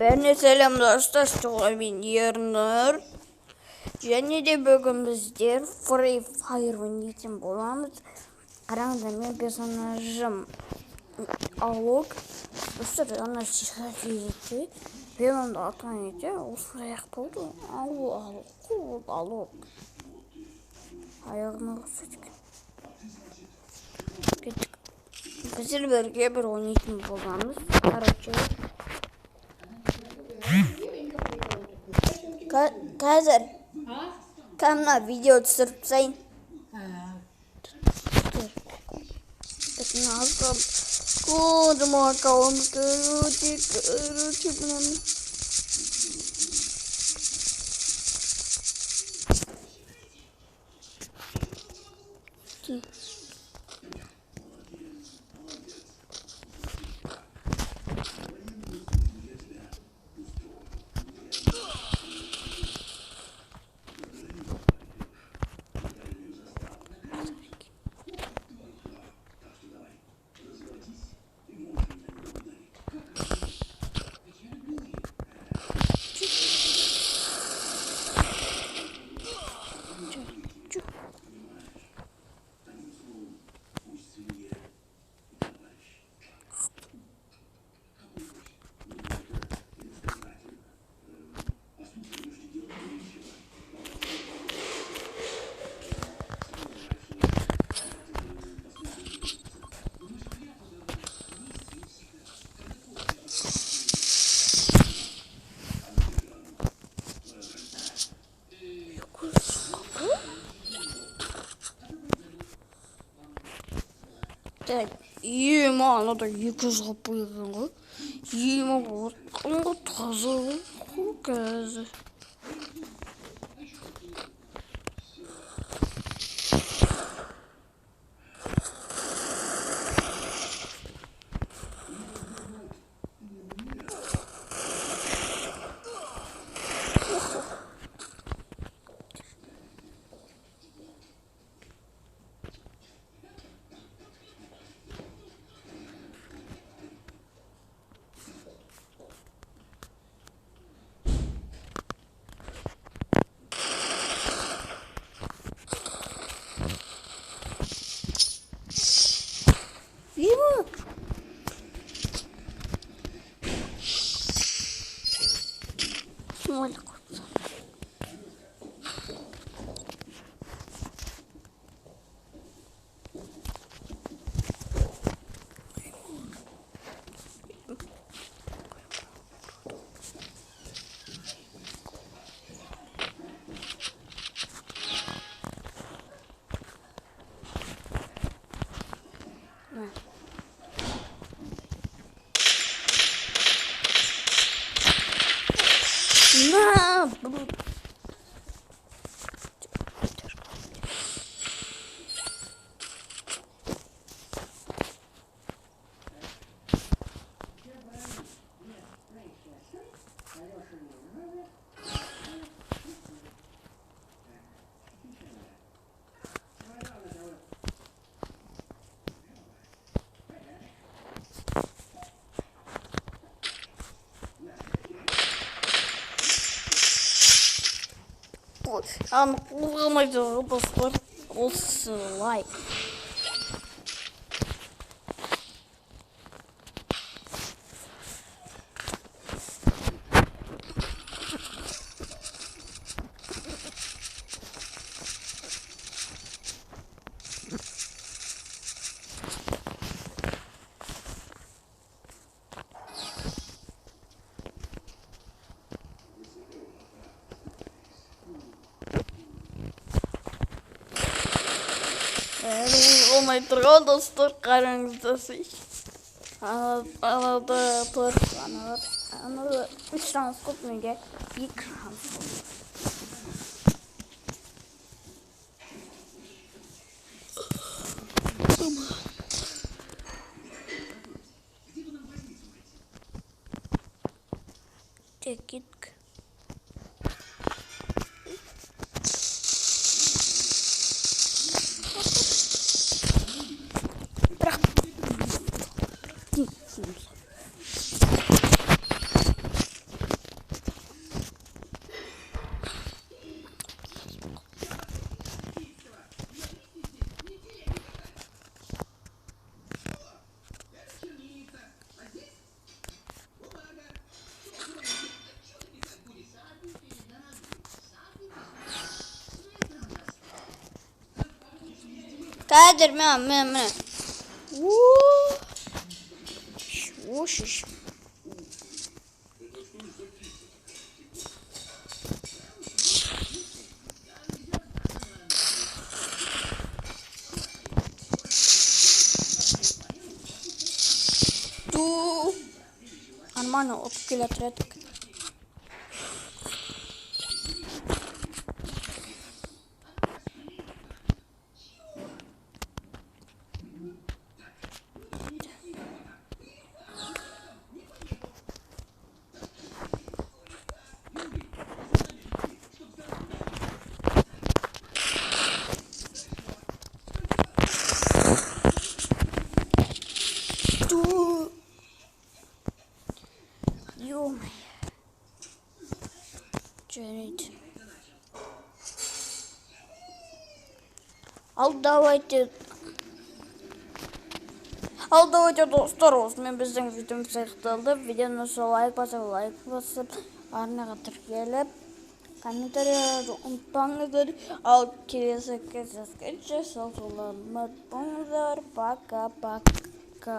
Бәріне сәлем достар, мен Ернұр. Және де бүгін біздер Free Fire ойнайтын боламыз. Қараңыздар, мен персонажым Алок. Достар, ана сиха кезекте. Мен онда атқан ете, осы аяқ болды. Алок. Аяғына қосадық. Кеттік. Біздер бірге бір ойнайтын боламыз. Короче. Қазір камна видео түсіріп сайын. Kodum akауnt короче, блин. Ема, анада 200 қойған ғой. Ема болады. Қанға таза ғой қазір. Смолик. На, блин. Аны қуғамайды достар, осы лайк. Olmay тұрған достар, қараңыздар сый. Анада тұр, анада 3 транскоп, менде 2 транскоп. Текет. Кәдір, мен. Ош. Ту. Нормально, открыли отрядок. Ё-моё. Жарить. Ал давайте, достар, осымен біздің видеомыз аяқталды. Видеоны лайк басып, арнаға тіркеліп, комментария ұмытпаңыздар. Ал келесі кездескенше сау саламат болыңыздар. Пока-пока.